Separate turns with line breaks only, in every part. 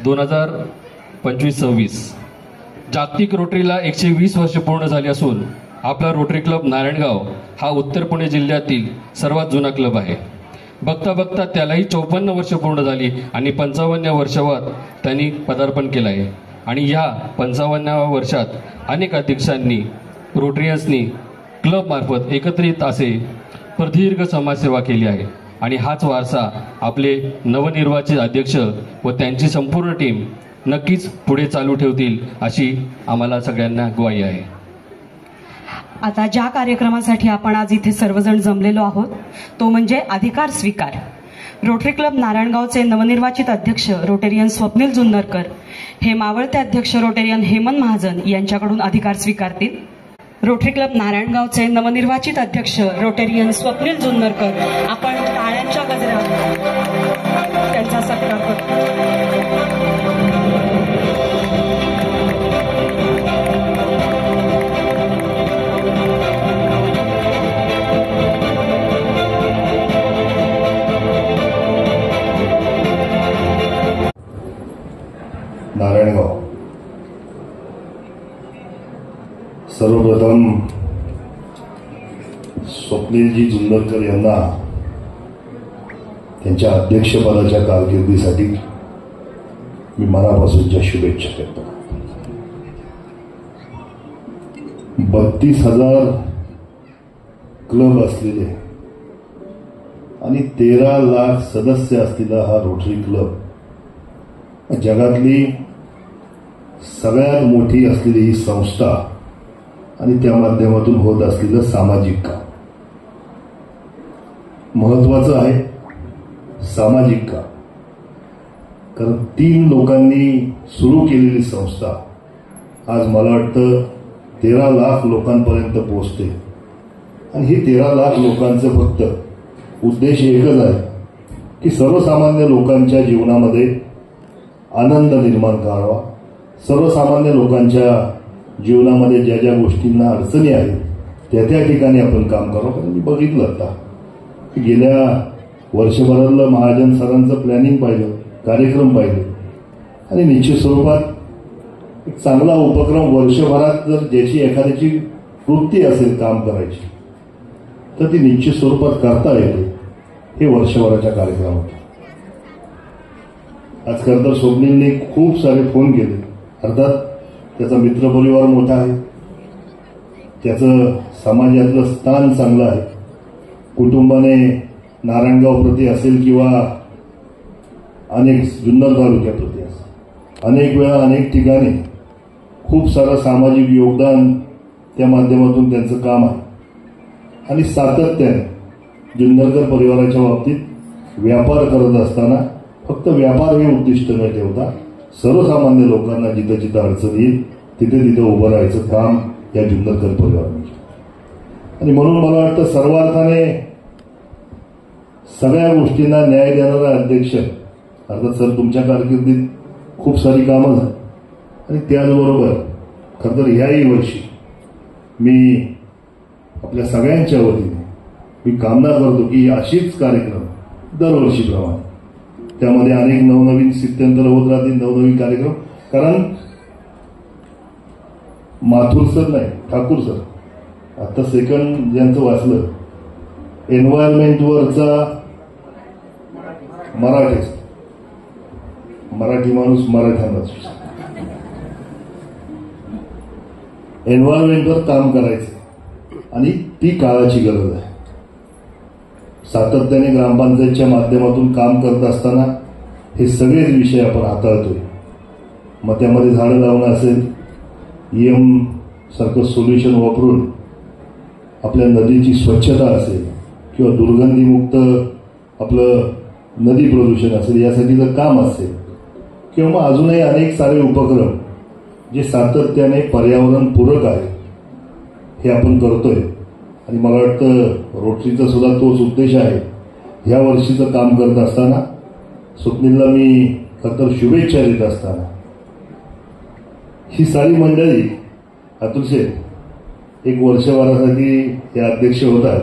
2025-26 जागतिक रोटरीला 120 वर्ष पूर्ण झाली असून आपला रोटरी क्लब नारायणगाव हा उत्तर पुणे जिल्ह्यातील सर्वात जुना क्लब आहे. बघता बघता त्यालाही 54 वर्ष पूर्ण झाली आणि 55व्या वर्षावर त्यांनी पदार्पण केलं आहे. आणि ह्या 55व्या वर्षात अनेक अध्यक्षांनी रोटरियन्सनी क्लबमार्फत एकत्रित असे प्रदीर्घ समाजसेवा केली आहे. आणि हाच वारसा आपले नवनिर्वाचित अध्यक्ष व त्यांची संपूर्ण टीम नक्कीच पुढे चालू ठेवतील अशी आम्हाला सगळ्यांना ग्वाही आहे.
आता ज्या कार्यक्रमासाठी आपण आज इथे सर्वजण जमलेलो आहोत तो म्हणजे अधिकार स्वीकार. रोटरी क्लब नारायणगावचे नवनिर्वाचित अध्यक्ष रोटेरियन स्वप्नील जुन्नरकर हे मावळते अध्यक्ष रोटेरियन हेमंत महाजन यांच्याकडून अधिकार स्वीकारतील. रोटरी क्लब नारायणगावचे नवनिर्वाचित अध्यक्ष रोटेरियन स्वप्नील जुन्नरकर, आपण टाळ्यांच्या गजरात त्यांचा सत्कार करतो.
नारायणगाव सर्वप्रथम स्वप्नीलजी जुन्नरकर यांना त्यांच्या अध्यक्षपदाच्या कारकिर्दीसाठी मी मनापासूनच्या शुभेच्छा करतो. 32,000 क्लब असलेले आणि 13 लाख सदस्य असलेला हा रोटरी क्लब जगातली सगळ्यात मोठी असलेली ही संस्था आणि त्या माध्यमातून होत असलेलं सामाजिक काम महत्वाचं आहे. सामाजिक काम कारण 3 लोकांनी सुरू केलेली संस्था आज मला वाटतं 13 लाख लोकांपर्यंत पोहोचते. आणि हे 13 लाख लोकांचं फक्त उद्देश एकच आहे की सर्वसामान्य लोकांच्या जीवनामध्ये आनंद निर्माण करावा. सर्वसामान्य लोकांच्या जीवनामध्ये ज्या ज्या गोष्टींना अडचणी आहेत त्या त्या ठिकाणी आपण काम करावं. कारण मी बघितलं आता की गेल्या वर्षभरातलं महाजन सरांचं प्लॅनिंग पाहिलं, कार्यक्रम पाहिले आणि निश्चित स्वरूपात एक चांगला उपक्रम वर्षभरात जर ज्याची एखाद्याची वृत्ती असेल काम करायची तर ती निश्चित स्वरूपात करता येते. हे वर्षभराच्या कार्यक्रमात आज खरं तर स्वप्नीलने खूप सारे फोन केले. अर्थात त्याचा मित्रपरिवार मोठा आहे, त्याचं समाजातलं स्थान चांगलं आहे, कुटुंबाने नारायणगाव प्रती असेल किंवा अनेक जुन्नर तालुक्याप्रती असेल, अनेक वेळा अनेक ठिकाणी खूप सारं सामाजिक योगदान त्या माध्यमातून त्यांचं काम आहे. आणि सातत्याने जुन्नरकर परिवाराच्या बाबतीत व्यापार करत असताना फक्त व्यापार हे उद्दिष्ट न ठेवता सर्वसामान्य लोकांना जिथं जिथं अडचण येईल तिथे तिथं उभं राहायचं काम या जुन्नरकर परिवाराने. आणि म्हणून मला वाटतं सर्वार्थाने सगळ्या गोष्टींना न्याय देणारा अध्यक्ष. अर्थात सर तुमच्या कारकिर्दीत खूप सारी कामं झाली आणि त्याचबरोबर खरं तर ह्याही वर्षी मी आपल्या सगळ्यांच्या वतीने मी कामना करतो की अशीच कार्यक्रम दरवर्षीप्रमाणे त्यामध्ये अनेक नवनवीन स्थित्यंतर होत राहतील, नवनवीन कार्यक्रम. कारण माथुर सर नाही ठाकूर सर आता सेकंड ज्यांचं वाचलं एन्व्हायरमेंटवरचा मराठी माणूस मराठ्यांनाच एन्व्हायरमेंटवर काम करायचं आणि ती काळाची गरज आहे. सातत्याने ग्रामपंचायतच्या माध्यमातून काम करत असताना हे सगळेच विषय आपण हाताळतोय. मग त्यामध्ये झाडं लावणं असेल, EM सारखं सोल्युशन वापरून आपल्या नदीची स्वच्छता असेल किंवा दुर्गंधीमुक्त आपलं नदी प्रदूषण असेल यासाठीचं काम असेल किंवा मग अजूनही अनेक सारे उपक्रम जे सातत्याने पर्यावरण पूरक आहे हे आपण करतोय. आणि मला वाटतं रोटरीचा सुद्धा तोच उद्देश आहे. ह्या वर्षीचं काम करत असताना स्वप्नीलला मी खरं तर शुभेच्छा देत असताना ही सारी मंडळी अतुल शेठ एक वर्षभरासाठी हे अध्यक्ष होतात.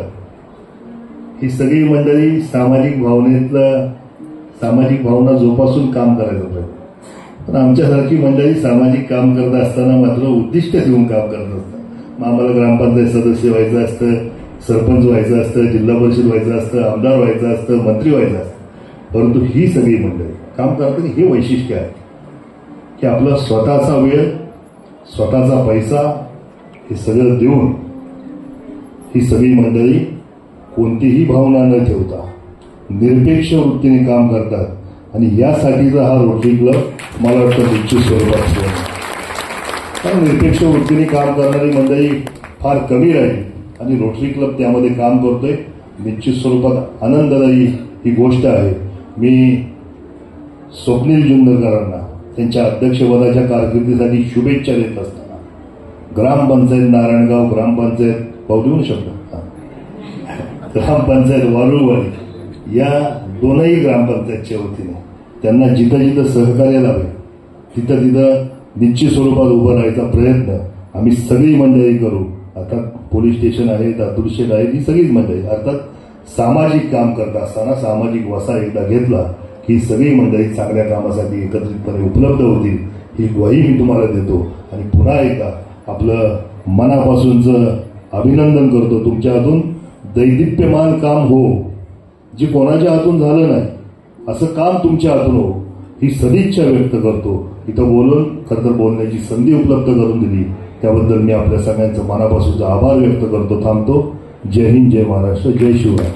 ही सगळी मंडळी सामाजिक भावना जोपासून काम करायचं प्रयत्न. पण आमच्यासारखी मंडळी सामाजिक काम करत असताना मात्र उद्दिष्ट ठेवून काम करत असतात. मग आम्हाला ग्रामपंचायत सदस्य व्हायचं असतं, सरपंच व्हायचं असतं, जिल्हा परिषद व्हायचं असतं, आमदार व्हायचं असतं, मंत्री व्हायचं असतं. परंतु ही सगळी मंडळी काम करताना हे वैशिष्ट्य आहे की आपला स्वतःचा वेळ, स्वतःचा पैसा हे सगळं देऊन ही सगळी मंडळी कोणतीही भावना न ठेवता निरपेक्ष वृत्तीने काम करतात आणि यासाठीचा हा रोटरी क्लब मला वाटतं निश्चित स्वरूपात सुरू आहे. कारण निरपेक्ष वृत्तीने काम करणारी मंडळी फार कमी राहील आणि रोटरी क्लब त्यामध्ये काम करतोय. निश्चित स्वरूपात आनंददायी ही गोष्ट आहे. मी स्वप्नील जुन्नरकरांना त्यांच्या अध्यक्षपदाच्या कारकिर्दीसाठी शुभेच्छा देत असताना ग्रामपंचायत नारायणगाव, ग्रामपंचायत पावली शकतो, ग्रामपंचायत वारुळवाडी या दोनही ग्रामपंचायतच्या वतीने त्यांना जिथं जिथं सहकार्य लावेल तिथं तिथं निश्चित स्वरूपात उभं राहायचा प्रयत्न आम्ही सगळी मंडळी करू. अर्थात पोलीस स्टेशन आहे, दातूर शेड आहे, ही सगळीच मंडळी. अर्थात सामाजिक काम करत असताना सामाजिक वसा एकदा घेतला की सगळी मंडळी चांगल्या कामासाठी एकत्रितपणे उपलब्ध होतील ही ग्वाही मी तुम्हाला देतो. आणि पुन्हा एकदा आपलं मनापासूनचं अभिनंदन करतो. तुमच्या हातून दैदिप्यमान काम हो, जे कोणाच्या हातून झालं नाही असं काम तुमच्या हातून हो ही सदिच्छा व्यक्त करतो. इथं बोलून खरं तर बोलण्याची संधी उपलब्ध करून दिली त्याबद्दल मी आपल्या सगळ्यांचं मनापासूनचा आभार व्यक्त करतो. थांबतो. जय हिंद, जय महाराष्ट्र, जय शिवराय.